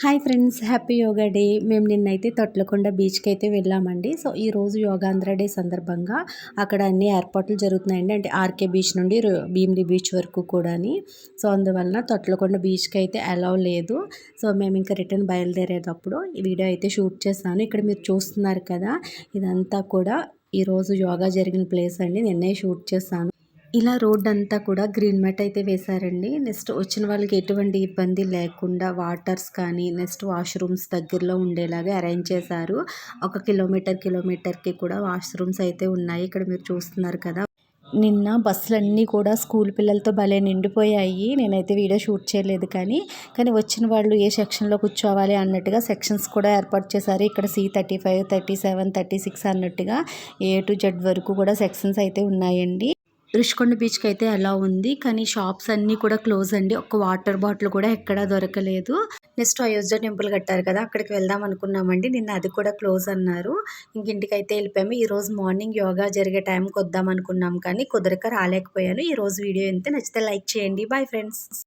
Hi friends, happy yoga day. మేము నిన్నైతే తొట్లకొండ బీచ్కి అయితే వెళ్ళామండి. సో ఈరోజు యోగాంధ్ర డే సందర్భంగా అక్కడ అన్ని ఏర్పాట్లు జరుగుతున్నాయండి. అంటే ఆర్కే బీచ్ నుండి భీమిలి బీచ్ వరకు కూడాని. సో అందువలన తొట్లకొండ బీచ్కి అయితే అలౌ లేదు. సో మేము ఇంకా రిటర్న్ బయలుదేరేటప్పుడు ఈ వీడియో అయితే షూట్ చేస్తాను. ఇక్కడ మీరు చూస్తున్నారు కదా, ఇదంతా కూడా ఈరోజు యోగా జరిగిన ప్లేస్ అండి. నిన్నే షూట్ చేస్తాను. ఇలా రోడ్ అంతా కూడా గ్రీన్ మ్యాట్ అయితే వేశారండి. నెక్స్ట్ వచ్చిన వాళ్ళకి ఎటువంటి ఇబ్బంది లేకుండా వాటర్స్ కానీ, నెక్స్ట్ వాష్రూమ్స్ దగ్గరలో ఉండేలాగా అరేంజ్ చేశారు. ఒక కిలోమీటర్కి కూడా వాష్రూమ్స్ అయితే ఉన్నాయి. ఇక్కడ మీరు చూస్తున్నారు కదా. నిన్న బస్సులన్నీ కూడా స్కూల్ పిల్లలతో భలే నిండిపోయాయి. నేనైతే వీడియో షూట్ చేయలేదు, కానీ వచ్చిన వాళ్ళు ఏ సెక్షన్లో కూర్చోవాలి అన్నట్టుగా సెక్షన్స్ కూడా ఏర్పాటు చేశారు. ఇక్కడ C35, 37, 36 అన్నట్టుగా A to Z వరకు కూడా సెక్షన్స్ అయితే ఉన్నాయండి. రుషికొండ బీచ్కి అయితే అలా ఉంది, కానీ షాప్స్ అన్నీ కూడా క్లోజ్ అండి. ఒక్క వాటర్ బాటిల్ కూడా ఎక్కడా దొరకలేదు. నెక్స్ట్ అయోధ్య టెంపుల్ కట్టారు కదా, అక్కడికి వెళ్దాం అనుకున్నామండి. నిన్న అది కూడా క్లోజ్ అన్నారు. ఇంకింటికి అయితే వెళ్ళిపోయాము. ఈరోజు మార్నింగ్ యోగా జరిగే టైంకి వద్దాం అనుకున్నాం, కానీ కుదరక రాలేకపోయాను. ఈరోజు వీడియో ఎంత నచ్చితే లైక్ చేయండి. Bye friends.